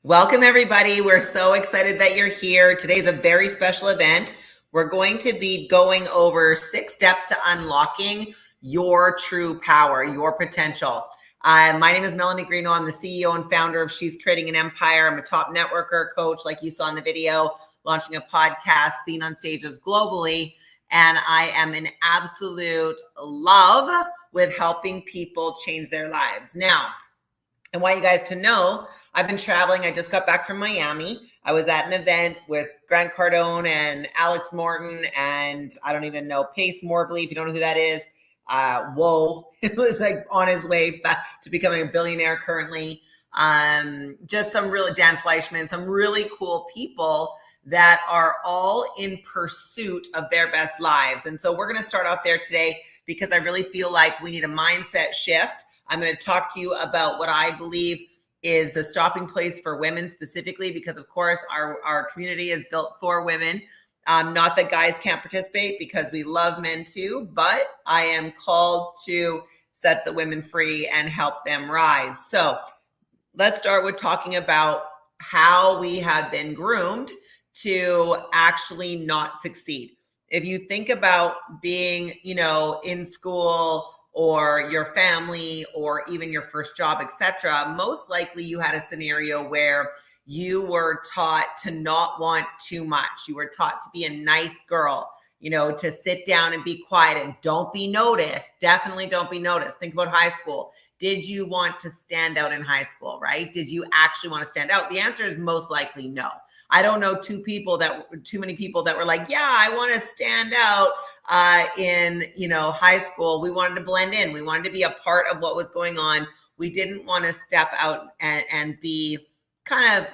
Welcome, everybody. We're so excited that you're here. Today's a very special event. We're going to be going over 6 steps to unlocking your true power, your potential. My name is Melanie Greenough. I'm the CEO and founder of She's Creating an Empire. I'm a top networker, coach, like you saw in the video, launching a podcast, seen on stages globally. And I am in absolute love with helping people change their lives. Now, I want you guys to know I've been traveling. I just got back from Miami. I was at an event with Grant Cardone and Alex Morton and I don't even know, Pace Morbley, if you don't know who that is. Whoa, it was like on his way back to becoming a billionaire currently. Just some really, Dan Fleischman, some really cool people that are all in pursuit of their best lives. And so we're going to start off there today because I really feel like we need a mindset shift. I'm going to talk to you about what I believe is the stopping place for women specifically, because of course our community is built for women. Not that guys can't participate, because we love men too, but I am called to set the women free and help them rise. So let's start with talking about how we have been groomed to actually not succeed. If you think about being, in school, or your family, or even your first job, etc., most likely you had a scenario where you were taught to not want too much. You were taught to be a nice girl, to sit down and be quiet and don't be noticed. Definitely don't be noticed. Think about high school. Did you want to stand out in high school, right? Did you actually want to stand out? The answer is most likely no. I don't know too many people that were like, yeah, I want to stand out in, high school. We wanted to blend in. We wanted to be a part of what was going on. We didn't want to step out and be kind of,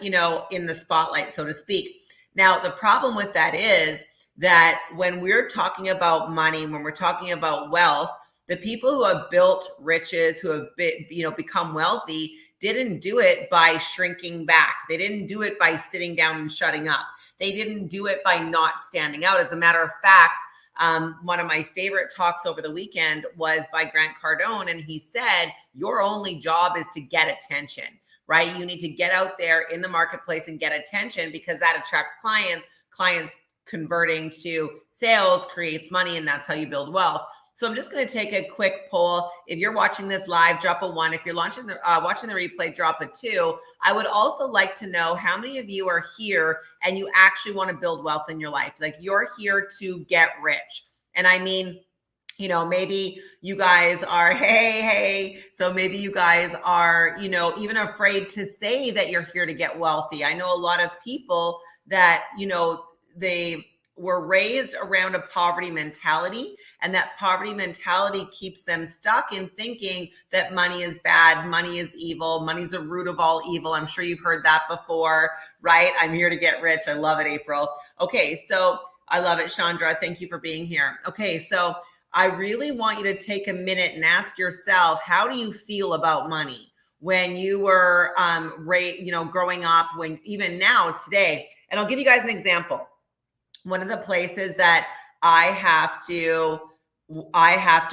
in the spotlight, so to speak. Now, the problem with that is that when we're talking about money, when we're talking about wealth, the people who have built riches, who have become wealthy, didn't do it by shrinking back. They didn't do it by sitting down and shutting up. They didn't do it by not standing out. As a matter of fact, one of my favorite talks over the weekend was by Grant Cardone, and he said, your only job is to get attention, right? You need to get out there in the marketplace and get attention, because that attracts clients converting to sales creates money, and that's how you build wealth. So I'm just going to take a quick poll. If you're watching this live, drop a 1. If you're watching the replay, drop a 2. I would also like to know how many of you are here and you actually want to build wealth in your life. Like, you're here to get rich. And I mean, maybe you guys are, hey. So maybe you guys are, even afraid to say that you're here to get wealthy. I know a lot of people that, they were raised around a poverty mentality, and that poverty mentality keeps them stuck in thinking that money is bad, money is evil, money's the root of all evil. I'm sure you've heard that before, right? I'm here to get rich. I love it, April. Okay, so I love it, Chandra. Thank you for being here. Okay, so I really want you to take a minute and ask yourself, how do you feel about money when you were growing up, when even now today? And I'll give you guys an example. One of the places that I have to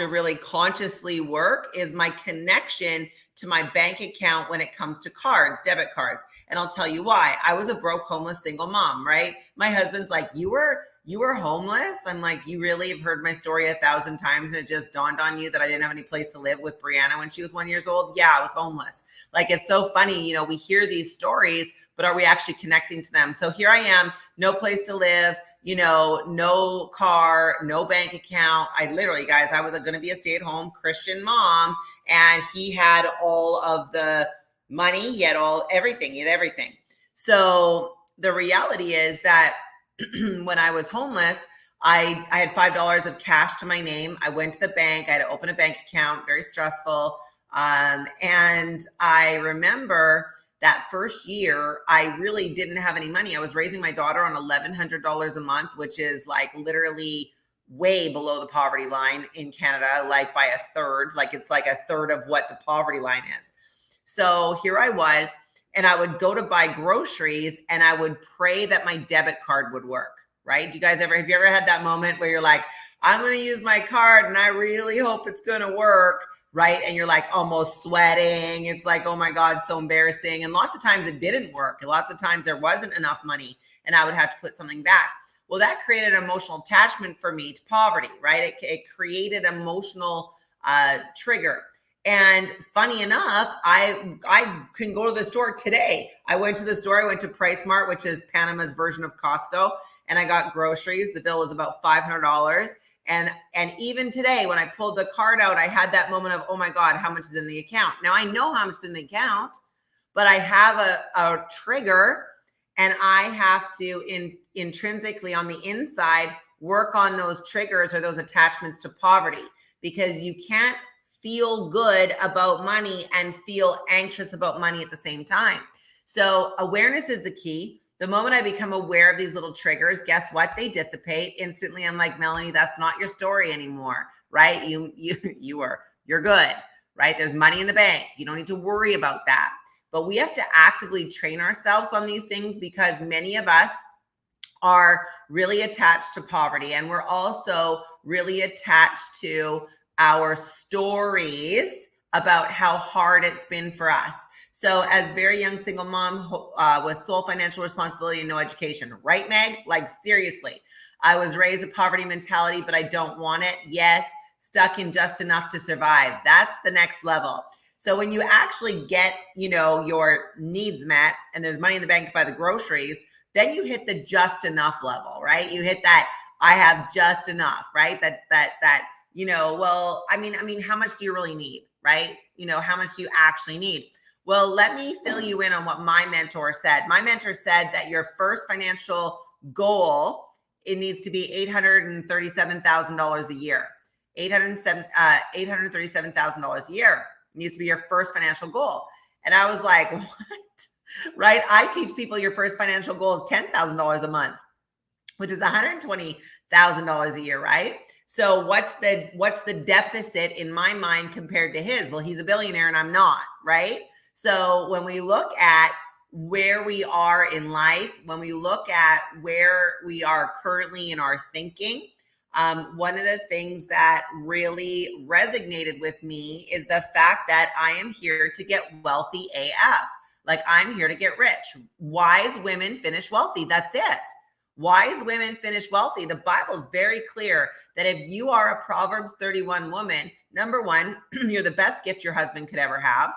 really consciously work is my connection to my bank account when it comes to cards, debit cards. And I'll tell you why. I was a broke, homeless, single mom, right? My husband's like, you were homeless? I'm like, you really have heard my story 1,000 times and it just dawned on you that I didn't have any place to live with Brianna when she was 1 year old? Yeah, I was homeless. Like, it's so funny, we hear these stories, but are we actually connecting to them? So here I am, no place to live, no car, no bank account. I literally, guys, I was going to be a stay-at-home Christian mom, and he had all of the money. He had everything. So the reality is that when I was homeless, I had $5 of cash to my name. I went to the bank. I had to open a bank account, very stressful. And I remember that first year, I really didn't have any money. I was raising my daughter on $1,100 a month, which is like literally way below the poverty line in Canada, like by a third. Like, it's like a third of what the poverty line is. So here I was, and I would go to buy groceries and I would pray that my debit card would work, right? Have you ever had that moment where you're like, I'm going to use my card and I really hope it's going to work, right? And you're like almost sweating. It's like, oh my God, so embarrassing. And lots of times it didn't work. Lots of times there wasn't enough money and I would have to put something back. Well, that created an emotional attachment for me to poverty, right? It created emotional trigger. And funny enough, I can go to the store today. I went to the store. I went to PriceSmart, which is Panama's version of Costco, and I got groceries. The bill was about $500. And even today, when I pulled the card out, I had that moment of, oh my God, how much is in the account? Now I know how much is in the account, but I have a trigger, and I have to intrinsically on the inside work on those triggers or those attachments to poverty, because you can't feel good about money and feel anxious about money at the same time. So awareness is the key. The moment I become aware of these little triggers, guess what? They dissipate instantly. I'm like, Melanie, that's not your story anymore, right? You're good, right? There's money in the bank. You don't need to worry about that. But we have to actively train ourselves on these things, because many of us are really attached to poverty, and we're also really attached to our stories about how hard it's been for us. So as very young single mom with sole financial responsibility and no education, right, Meg? Like seriously, I was raised a poverty mentality, but I don't want it. Yes, stuck in just enough to survive. That's the next level. So when you actually get, your needs met and there's money in the bank to buy the groceries, then you hit the just enough level, right? You hit that I have just enough, right? That well, I mean, how much do you really need, right? How much do you actually need? Well, let me fill you in on what my mentor said. My mentor said that your first financial goal, it needs to be $837,000 a year. $837,000 a year needs to be your first financial goal. And I was like, what? Right? I teach people your first financial goal is $10,000 a month, which is $120,000 a year, right? So what's the deficit in my mind compared to his? Well, he's a billionaire and I'm not, right? So when we look at where we are in life, when we look at where we are currently in our thinking, one of the things that really resonated with me is the fact that I am here to get wealthy AF. Like I'm here to get rich. Wise women finish wealthy. That's it. Wise women finish wealthy. The Bible is very clear that if you are a Proverbs 31 woman, number one, you're the best gift your husband could ever have.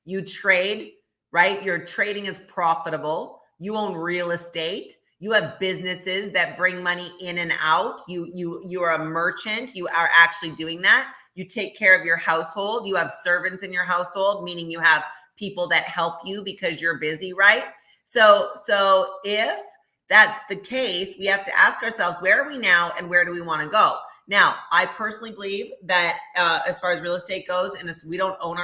You trade, right? Your trading is profitable. You own real estate. You have businesses that bring money in and out. You are a merchant. You are actually doing that. You take care of your household. You have servants in your household, meaning you have people that help you because you're busy, right? So if that's the case, we have to ask ourselves, where are we now and where do we want to go? Now, I personally believe that as far as real estate goes, and we don't own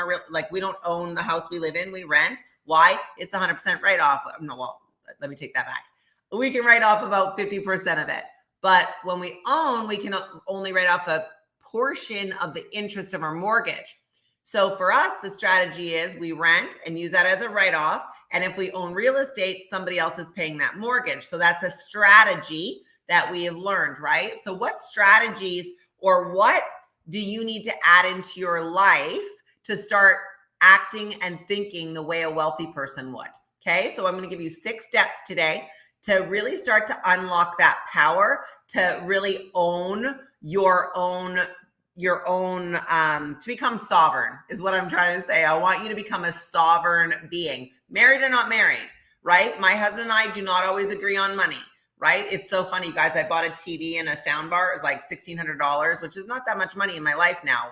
we don't own the house we live in, we rent. Why? It's 100% write-off. No, well, let me take that back. We can write off about 50% of it. But when we own, we can only write off a portion of the interest of our mortgage. So for us, the strategy is we rent and use that as a write-off. And if we own real estate, somebody else is paying that mortgage. So that's a strategy that we have learned, right? So what strategies or what do you need to add into your life to start acting and thinking the way a wealthy person would? Okay, so I'm going to give you 6 steps today to really start to unlock that power, to really own your own to become sovereign is what I'm trying to say. I want you to become a sovereign being, married or not married, right? My husband and I do not always agree on money, right? It's so funny, guys. I bought a TV and a sound bar. It's like $1,600, which is not that much money in my life now.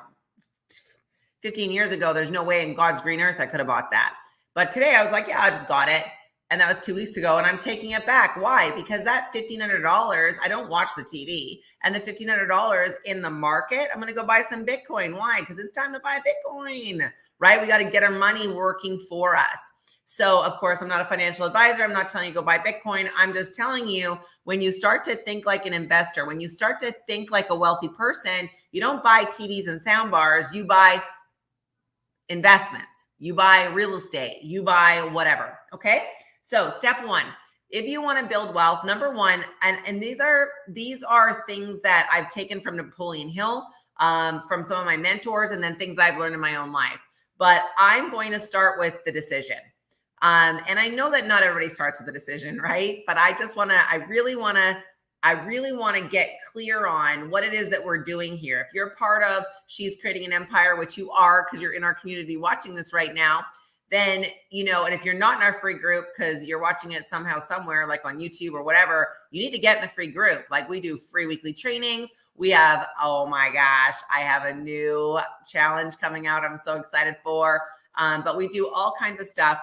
15 years ago, there's no way in God's green earth I could have bought that. But today I was like, yeah, I just got it. And that was 2 weeks ago. And I'm taking it back. Why? Because that $1,500, I don't watch the TV. And the $1,500 in the market, I'm going to go buy some Bitcoin. Why? Because it's time to buy Bitcoin, right? We got to get our money working for us. So of course, I'm not a financial advisor. I'm not telling you go buy Bitcoin. I'm just telling you, when you start to think like an investor, when you start to think like a wealthy person, you don't buy TVs and sound bars. You buy investments, you buy real estate, you buy whatever. Okay. So step 1 if you want to build wealth, number one, and these are things that I've taken from Napoleon Hill, from some of my mentors, and then things I've learned in my own life. But I'm going to start with the decision. And I know that not everybody starts with a decision, right? But I really want to get clear on what it is that we're doing here. If you're part of She's Creating an Empire, which you are because you're in our community watching this right now, then, and if you're not in our free group because you're watching it somehow, somewhere like on YouTube or whatever, you need to get in the free group. Like, we do free weekly trainings. We have, oh my gosh, I have a new challenge coming out I'm so excited for. But we do all kinds of stuff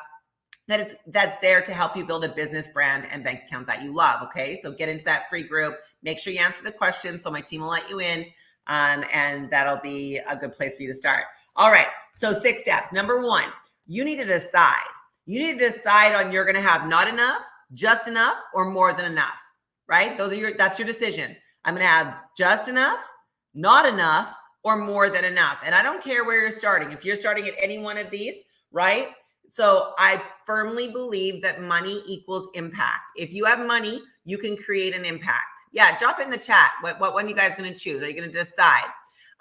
that's there to help you build a business, brand, and bank account that you love. Okay, so get into that free group. Make sure you answer the questions so my team will let you in, and that'll be a good place for you to start. All right, so 6 steps. Number 1, you need to decide. You need to decide on you're going to have not enough, just enough, or more than enough. Right? That's your decision. I'm going to have just enough, not enough, or more than enough. And I don't care where you're starting. If you're starting at any one of these, right? So I firmly believe that money equals impact. If you have money, you can create an impact. Yeah, drop in the chat. What one are you guys going to choose? Are you going to decide?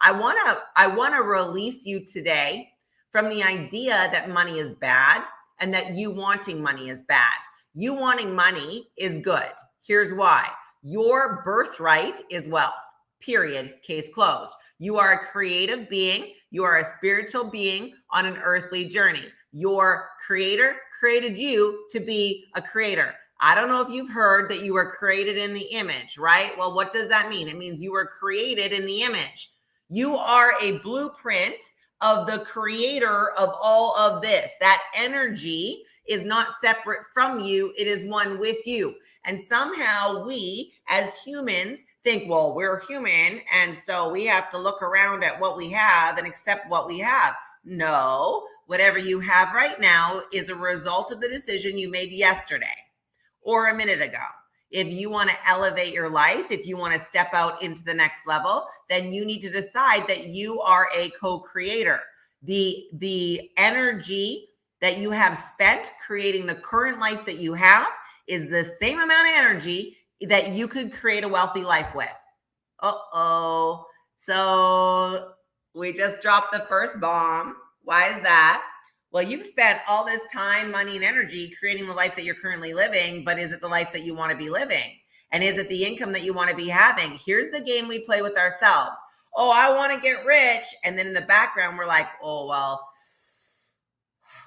I want to release you today from the idea that money is bad and that you wanting money is bad. You wanting money is good. Here's why. Your birthright is wealth. Period. Case closed. You are a creative being. You are a spiritual being on an earthly journey. Your creator created you to be a creator. I don't know if you've heard that you were created in the image, right? Well, what does that mean? It means you were created in the image. You are a blueprint of the creator of all of this. That energy is not separate from you. It is one with you. And somehow we as humans think, well, we're human, and so we have to look around at what we have and accept what we have. No, whatever you have right now is a result of the decision you made yesterday or a minute ago. If you want to elevate your life, if you want to step out into the next level, then you need to decide that you are a co-creator. The energy that you have spent creating the current life that you have is the same amount of energy that you could create a wealthy life with. Uh-oh. So we just dropped the first bomb. Why is that? Well, you've spent all this time, money, and energy creating the life that you're currently living, but is it the life that you want to be living? And is it the income that you want to be having? Here's the game we play with ourselves. Oh, I want to get rich. And then in the background, we're like, oh,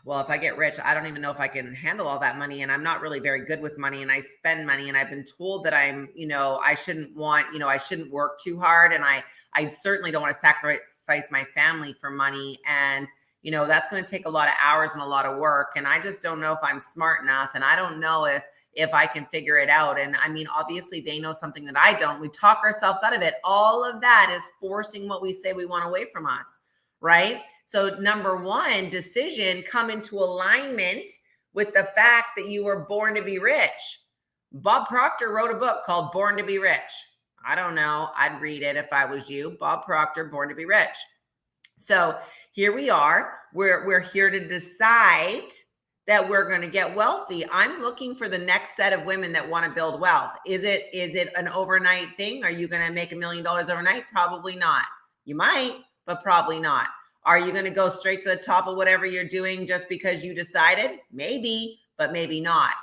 well, if I get rich, I don't even know if I can handle all that money. And I'm not really very good with money. And I spend money. And I've been told that I shouldn't work too hard. And I certainly don't want to sacrifice my family for money. And that's going to take a lot of hours and a lot of work. And I just don't know if I'm smart enough. And I don't know if I can figure it out. And I mean, obviously they know something that I don't. We talk ourselves out of it. All of that is forcing what we say we want away from us, right? So number 1, decision, come into alignment with the fact that you were born to be rich. Bob Proctor wrote a book called Born to be Rich. I don't know. I'd read it if I was you. Bob Proctor, Born to be Rich. So here we are. We're here to decide that we're going to get wealthy. I'm looking for the next set of women that want to build wealth. Is it an overnight thing? Are you going to make $1 million overnight? Probably not. You might, but probably not. Are you going to go straight to the top of whatever you're doing just because you decided? Maybe, but maybe not.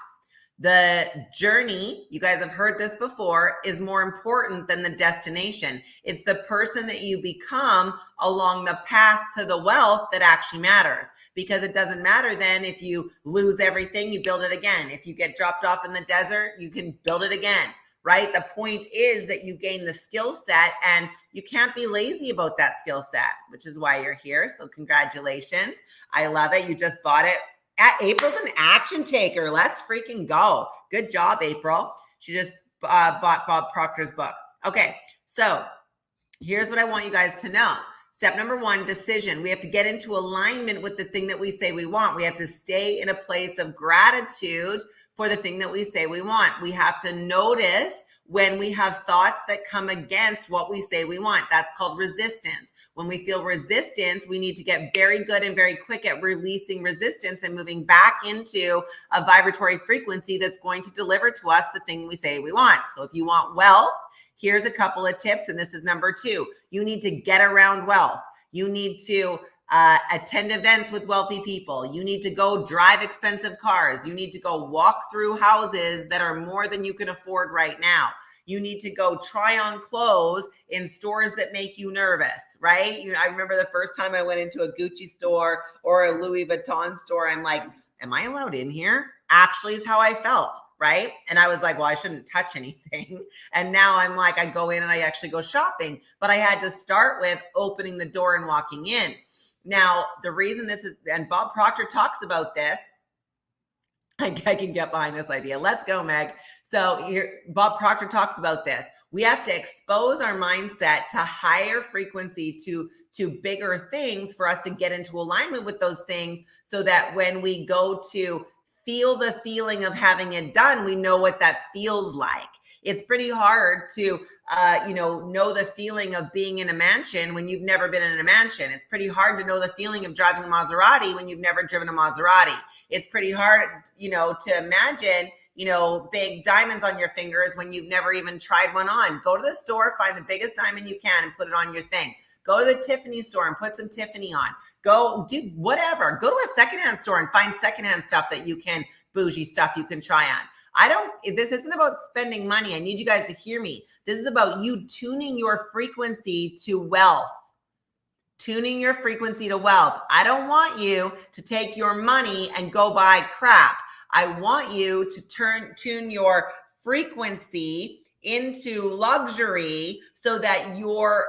The journey, you guys have heard this before, is more important than the destination. It's the person that you become along the path to the wealth that actually matters. Because it doesn't matter then if you lose everything, you build it again. If you get dropped off in the desert, you can build it again, right? The point is that you gain the skill set, and you can't be lazy about that skill set, which is why you're here. So congratulations. I love it. You just bought it. April's an action taker. Let's freaking go. Good job, April. She just bought Bob Proctor's book. Okay, so here's what I want you guys to know. Step number 1, decision. We have to get into alignment with the thing that we say we want. We have to stay in a place of gratitude for the thing that we say we want. We have to notice when we have thoughts that come against what we say we want. That's called resistance. When we feel resistance, we need to get very good and very quick at releasing resistance and moving back into a vibratory frequency that's going to deliver to us the thing we say we want. So if you want wealth, here's a couple of tips. And this is number 2. You need to get around wealth. You need to attend events with wealthy people. You need to go drive expensive cars. You need to go walk through houses that are more than you can afford right now. You need to go try on clothes in stores that make you nervous, right? I remember the first time I went into a Gucci store or a Louis Vuitton store, I'm like, am I allowed in here? Actually is how I felt, right? And I was like, well, I shouldn't touch anything. And now I'm like, I go in and I actually go shopping, but I had to start with opening the door and walking in. Now, the reason this is, and Bob Proctor talks about this, I can get behind this idea. Let's go, Meg. So here, Bob Proctor talks about this. We have to expose our mindset to higher frequency, to bigger things for us to get into alignment with those things, so that when we go to feel the feeling of having it done, we know what that feels like. It's pretty hard to, know the feeling of being in a mansion when you've never been in a mansion. It's pretty hard to know the feeling of driving a Maserati when you've never driven a Maserati. It's pretty hard, to imagine, big diamonds on your fingers when you've never even tried one on. Go to the store, find the biggest diamond you can and put it on your thing. Go to the Tiffany store and put some Tiffany on. Go do whatever. Go to a secondhand store and find secondhand stuff that you can, bougie stuff you can try on. This isn't about spending money. I need you guys to hear me. This is about you tuning your frequency to wealth. Tuning your frequency to wealth. I don't want you to take your money and go buy crap. I want you to tune your frequency into luxury so that your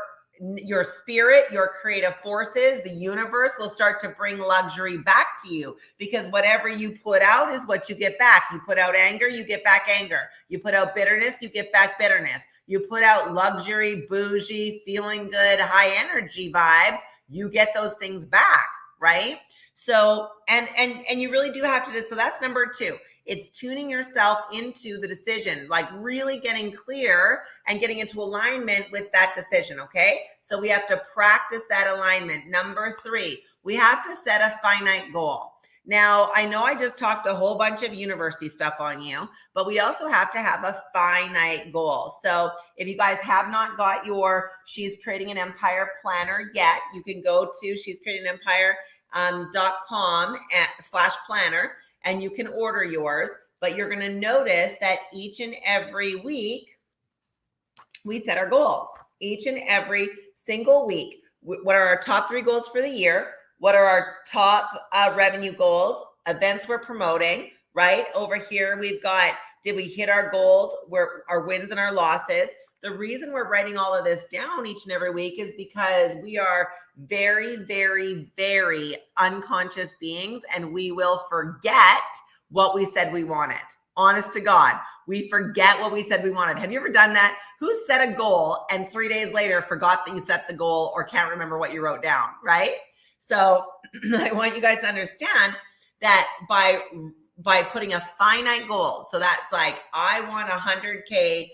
spirit, your creative forces, the universe will start to bring luxury back to you, because whatever you put out is what you get back. You put out anger, you get back anger. You put out bitterness, you get back bitterness. You put out luxury, bougie, feeling good, high energy vibes, you get those things back, right? So, and you really do have to do, so that's number 2. It's tuning yourself into the decision, like really getting clear and getting into alignment with that decision, okay? So we have to practice that alignment. Number 3, we have to set a finite goal. Now, I know I just talked a whole bunch of university stuff on you, but we also have to have a finite goal. So if you guys have not got your She's Creating an Empire planner yet, you can go to shescreatingempire.com/planner and you can order yours. But you're going to notice that each and every week we set our goals. Each and every single week, what are our top 3 goals for the year? What are our top revenue goals, events we're promoting, right? Over here, we've got, did we hit our goals, our wins and our losses? The reason we're writing all of this down each and every week is because we are very, very, very unconscious beings, and we will forget what we said we wanted. Honest to God, we forget what we said we wanted. Have you ever done that? Who set a goal and 3 days later forgot that you set the goal or can't remember what you wrote down, right? So I want you guys to understand that by putting a finite goal, so that's like, I want 100K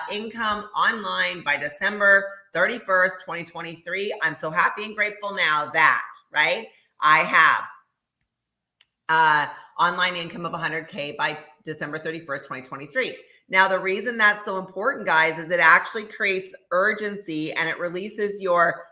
income online by December 31st, 2023. I'm so happy and grateful now that, right? I have online income of 100K by December 31st, 2023. Now, the reason that's so important, guys, is it actually creates urgency and it releases your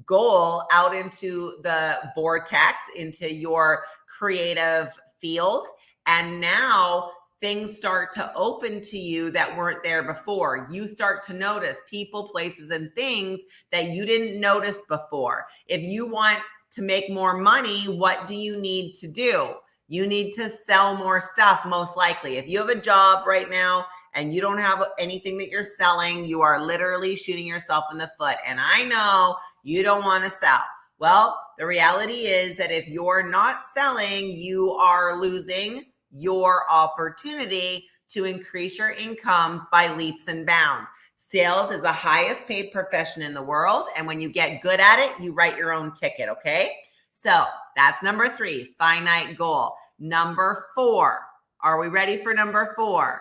goal out into the vortex, into your creative field. And now things start to open to you that weren't there before. You start to notice people, places, and things that you didn't notice before. If you want to make more money, what do you need to do? You need to sell more stuff, most likely. If you have a job right now and you don't have anything that you're selling, you are literally shooting yourself in the foot. And I know you don't want to sell. Well, the reality is that if you're not selling, you are losing your opportunity to increase your income by leaps and bounds. Sales is the highest paid profession in the world. And when you get good at it, you write your own ticket, okay? So that's number 3, finite goal. Number 4, Are we ready for number 4?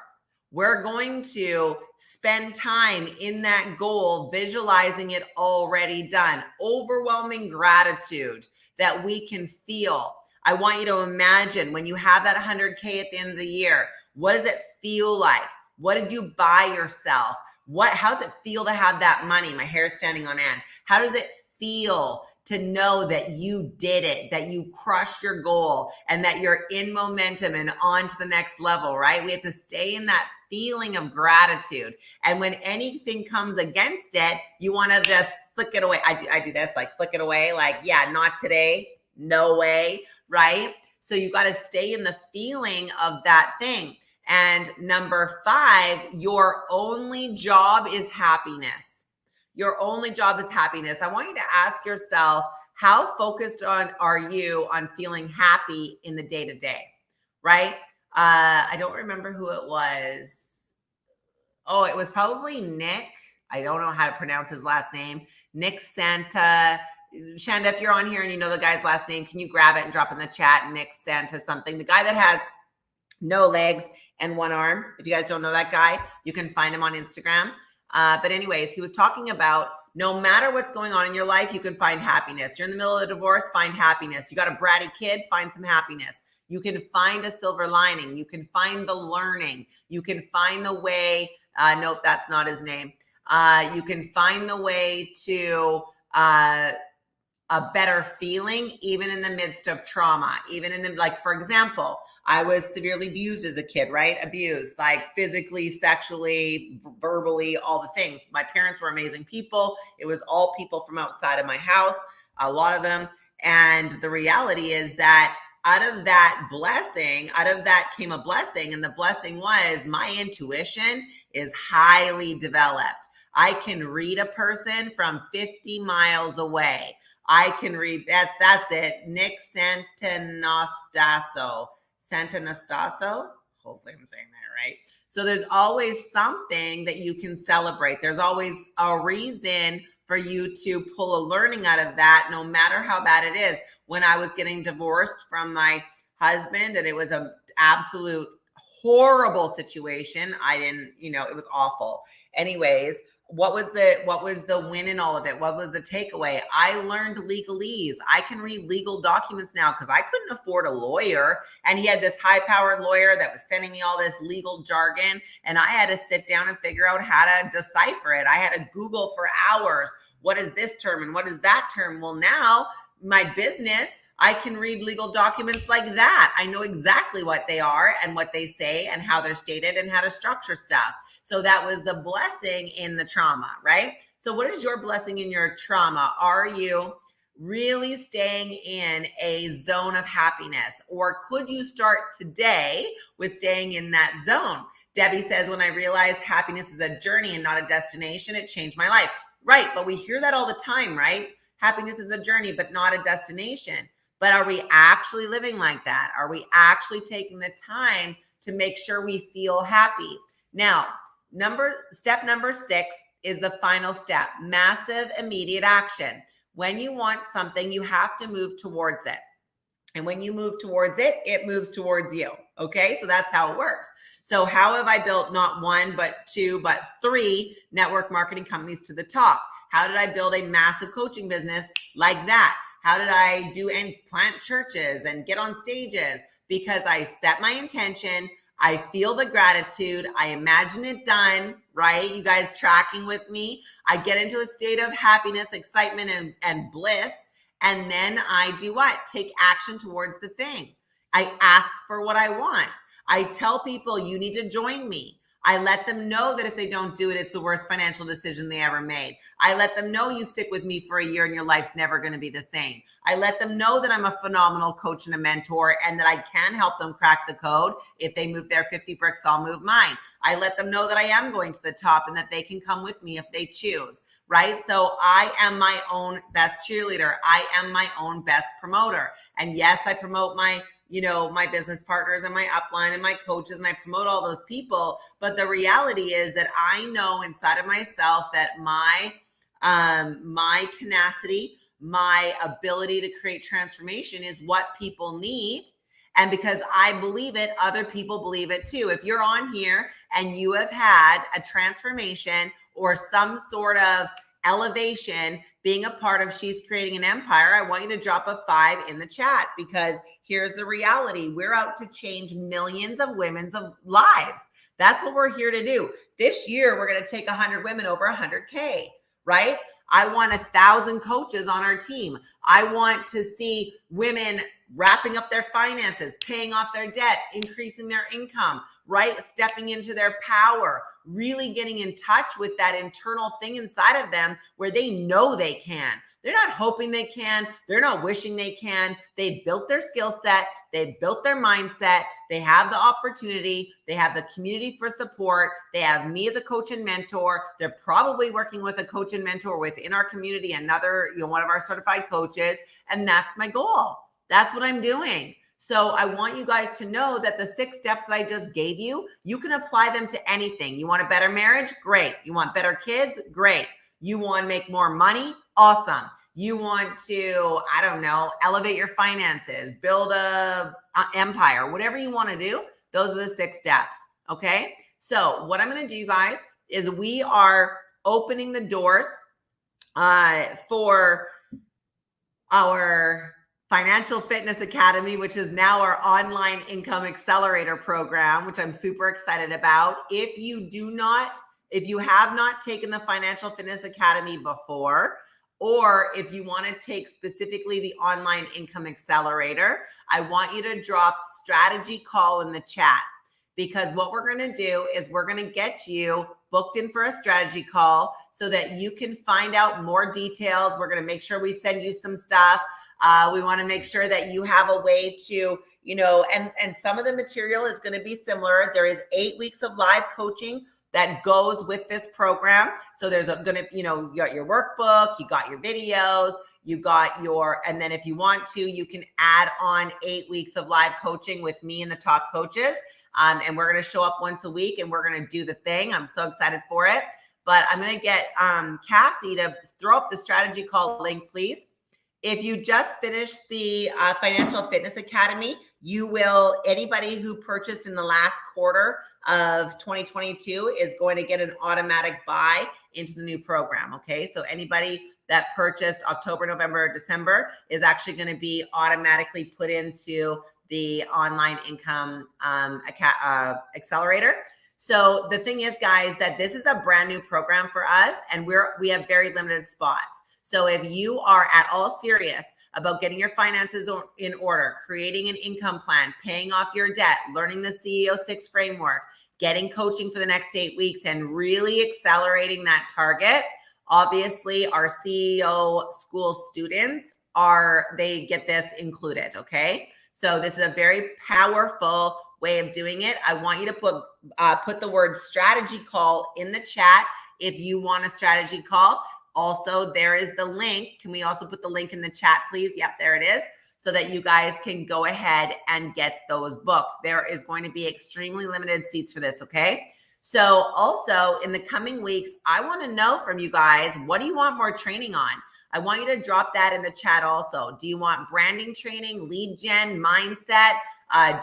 We're going to spend time in that goal, visualizing it already done. Overwhelming gratitude that we can feel. I want you to imagine when you have that 100K at the end of the year, what does it feel like? What did you buy yourself? How does it feel to have that money? My hair is standing on end. How does it feel to know that you did it, that you crushed your goal, and that you're in momentum and on to the next level, right? We have to stay in that feeling of gratitude. And when anything comes against it, you want to just flick it away. I do this, like flick it away, like, yeah, not today, no way, right? So you got to stay in the feeling of that thing. And number 5, your only job is happiness. Your only job is happiness. I want you to ask yourself, how focused are you on feeling happy in the day-to-day, right? I don't remember who it was. Oh, it was probably Nick. I don't know how to pronounce his last name. Nick Santa. Shanda, if you're on here and you know the guy's last name, can you grab it and drop in the chat? Nick Santa something. The guy that has no legs and one arm. If you guys don't know that guy, you can find him on Instagram. But anyways, he was talking about no matter what's going on in your life, you can find happiness. You're in the middle of a divorce, find happiness. You got a bratty kid, find some happiness. You can find a silver lining. You can find the learning. You can find the way. Nope, that's not his name. You can find the way to a better feeling, even in the midst of trauma, even in the, like, for example, I was severely abused as a kid, right? Abused, like physically, sexually, verbally, all the things. My parents were amazing people. It was all people from outside of my house, a lot of them. And the reality is that out of that blessing, out of that came a blessing. And the blessing was my intuition is highly developed. I can read a person from 50 miles away. I can read, that's it. Nick Santanastaso. Hopefully I'm saying that right. So there's always something that you can celebrate. There's always a reason for you to pull a learning out of that, no matter how bad it is. When I was getting divorced from my husband, and it was an absolute horrible situation. I didn't, it was awful. Anyways, what was the win in all of it? What was the takeaway? I learned legalese. I can read legal documents now because I couldn't afford a lawyer. And he had this high-powered lawyer that was sending me all this legal jargon. And I had to sit down and figure out how to decipher it. I had to Google for hours. What is this term and what is that term? Well, now my business, I can read legal documents like that. I know exactly what they are and what they say and how they're stated and how to structure stuff. So that was the blessing in the trauma, right? So what is your blessing in your trauma? Are you really staying in a zone of happiness? Or could you start today with staying in that zone? Debbie says, when I realized happiness is a journey and not a destination, it changed my life. Right, but we hear that all the time, right? Happiness is a journey, but not a destination. But are we actually living like that? Are we actually taking the time to make sure we feel happy? Now, step number 6 is the final step, massive immediate action. When you want something, you have to move towards it. And when you move towards it, it moves towards you. Okay, so that's how it works. So how have I built not 1, but 2, but 3 network marketing companies to the top? How did I build a massive coaching business like that? How did I do and plant churches and get on stages? Because I set my intention. I feel the gratitude. I imagine it done, right? You guys tracking with me? I get into a state of happiness, excitement, and bliss. And then I do what? Take action towards the thing. I ask for what I want. I tell people, you need to join me. I let them know that if they don't do it, it's the worst financial decision they ever made. I let them know you stick with me for a year and your life's never going to be the same. I let them know that I'm a phenomenal coach and a mentor and that I can help them crack the code. If they move their 50 bricks, I'll move mine. I let them know that I am going to the top and that they can come with me if they choose, right? So I am my own best cheerleader. I am my own best promoter. And yes, I promote my business partners and my upline and my coaches, and I promote all those people. But the reality is that I know inside of myself that my tenacity, my ability to create transformation is what people need. And because I believe it, other people believe it too. If you're on here and you have had a transformation or some sort of elevation being a part of She's Creating an Empire, I want you to drop a 5 in the chat, because here's the reality. We're out to change millions of women's lives. That's what we're here to do. This year, we're going to take 100 women over 100K, right? I want 1,000 coaches on our team. I want to see women wrapping up their finances, paying off their debt, increasing their income, right? Stepping into their power, really getting in touch with that internal thing inside of them where they know they can. They're not hoping they can. They're not wishing they can. They built their skill set. They built their mindset. They have the opportunity. They have the community for support. They have me as a coach and mentor. They're probably working with a coach and mentor within our community, another, one of our certified coaches. And that's my goal. That's what I'm doing. So I want you guys to know that the 6 steps that I just gave you, you can apply them to anything. You want a better marriage? Great. You want better kids? Great. You want to make more money? Awesome. You want to, I don't know, elevate your finances, build a empire, whatever you want to do. Those are the 6 steps. Okay. So what I'm going to do, you guys, is we are opening the doors for our Financial Fitness Academy, which is now our online income accelerator program, which I'm super excited about. If you have not taken the Financial Fitness Academy before, or if you want to take specifically the online income accelerator, I want you to drop strategy call in the chat, because what we're going to do is we're going to get you booked in for a strategy call so that you can find out more details. We're going to make sure we send you some stuff. We want to make sure that you have a way to, and some of the material is going to be similar. There is 8 weeks of live coaching that goes with this program. So there's you got your workbook, you got your videos, and then if you want to, you can add on 8 weeks of live coaching with me and the top coaches. And we're going to show up once a week and we're going to do the thing. I'm so excited for it. But I'm going to get Cassie to throw up the strategy call link, please. If you just finished the Financial Fitness Academy, anybody who purchased in the last quarter of 2022 is going to get an automatic buy into the new program. Okay. So anybody that purchased October, November, December is actually going to be automatically put into the online income accelerator. So the thing is, guys, that this is a brand new program for us, and we have very limited spots. So if you are at all serious about getting your finances in order, creating an income plan, paying off your debt, learning the CEO 6 framework, getting coaching for the next 8 weeks, and really accelerating that target, obviously our CEO school students they get this included. Okay. So this is a very powerful way of doing it. I want you to put the word strategy call in the chat if you want a strategy call. Also, there is the link. Can we also put the link in the chat, please? Yep, there it is. So that you guys can go ahead and get those booked. There is going to be extremely limited seats for this, okay? So also in the coming weeks, I want to know from you guys, what do you want more training on? I want you to drop that in the chat also. Do you want branding training, lead gen, mindset?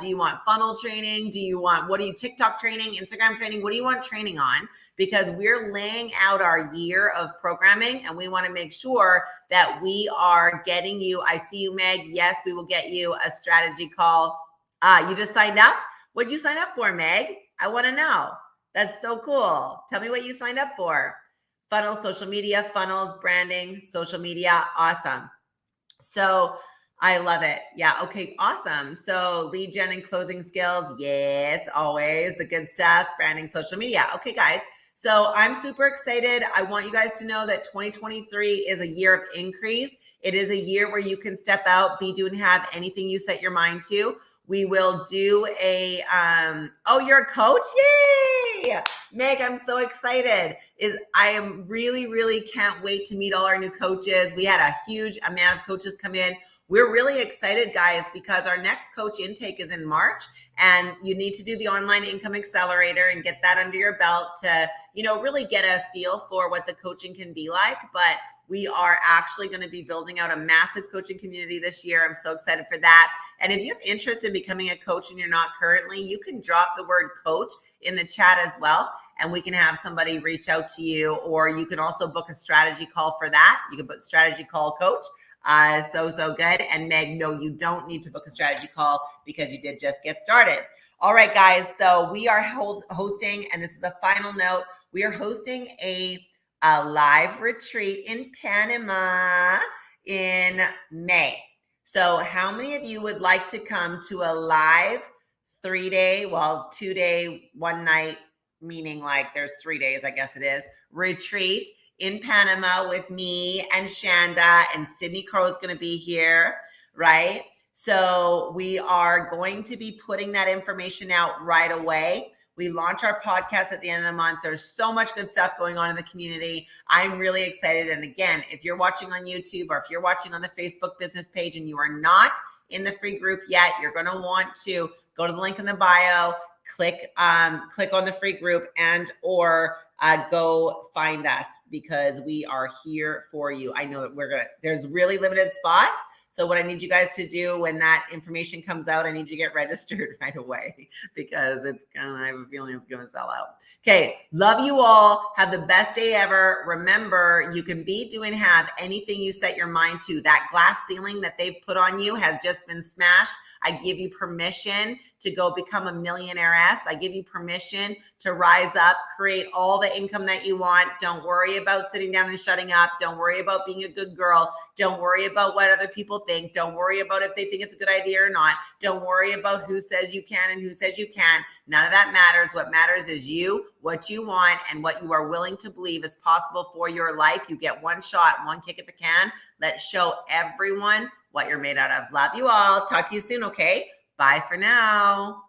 Do you want funnel training? TikTok training, Instagram training? What do you want training on? Because we're laying out our year of programming and we want to make sure that we are getting you. I see you, Meg. Yes, we will get you a strategy call. You just signed up? What'd you sign up for, Meg? I want to know. That's so cool. Tell me what you signed up for. Funnels, social media, funnels, branding, social media. Awesome. So I love it. Yeah. Okay. Awesome. So lead gen and closing skills. Yes. Always the good stuff. Branding, social media. Okay, guys. So I'm super excited. I want you guys to know that 2023 is a year of increase. It is a year where you can step out, be, do, and have anything you set your mind to. We will do oh, you're a coach? Yay! Meg, I'm so excited. I am really can't wait to meet all our new coaches. We had a huge amount of coaches come in. We're really excited, guys, because our next coach intake is in March, and you need to do the online income accelerator and get that under your belt to, really get a feel for what the coaching can be like. But We are actually going to be building out a massive coaching community this year. I'm so excited for that. And if you have interest in becoming a coach and you're not currently, you can drop the word coach in the chat as well, and we can have somebody reach out to you, or you can also book a strategy call for that. You can put strategy call coach. So good. And Meg, no, you don't need to book a strategy call because you did just get started. All right, guys. So we are hosting, and this is the final note, we are hosting a live retreat in Panama in May. So how many of you would like to come to a live 3-day, well, 2-day, 1 night, meaning like there's 3 days, I guess it is, retreat in Panama with me and Shanda, and Sydney Crow is going to be here, right? So we are going to be putting that information out right away. We launch our podcast at the end of the month. There's so much good stuff going on in the community. I'm really excited. And again, if you're watching on YouTube or if you're watching on the Facebook business page and you are not in the free group yet, you're going to want to go to the link in the bio, click on the free group, and or go find us, because we are here for you. I know that there's really limited spots. So what I need you guys to do when that information comes out, I need you to get registered right away, because I have a feeling it's going to sell out. Okay. Love you all. Have the best day ever. Remember, you can be, do, and have anything you set your mind to. That glass ceiling that they've put on you has just been smashed. I give you permission to go become a millionairess. I give you permission to rise up, create all the income that you want. Don't worry about sitting down and shutting up. Don't worry about being a good girl. Don't worry about what other people think. Don't worry about if they think it's a good idea or not. Don't worry about who says you can and who says you can't. None of that matters. What matters is you, what you want, and what you are willing to believe is possible for your life. You get one shot, one kick at the can. Let's show everyone what you're made out of. Love you all. Talk to you soon, okay? Bye for now.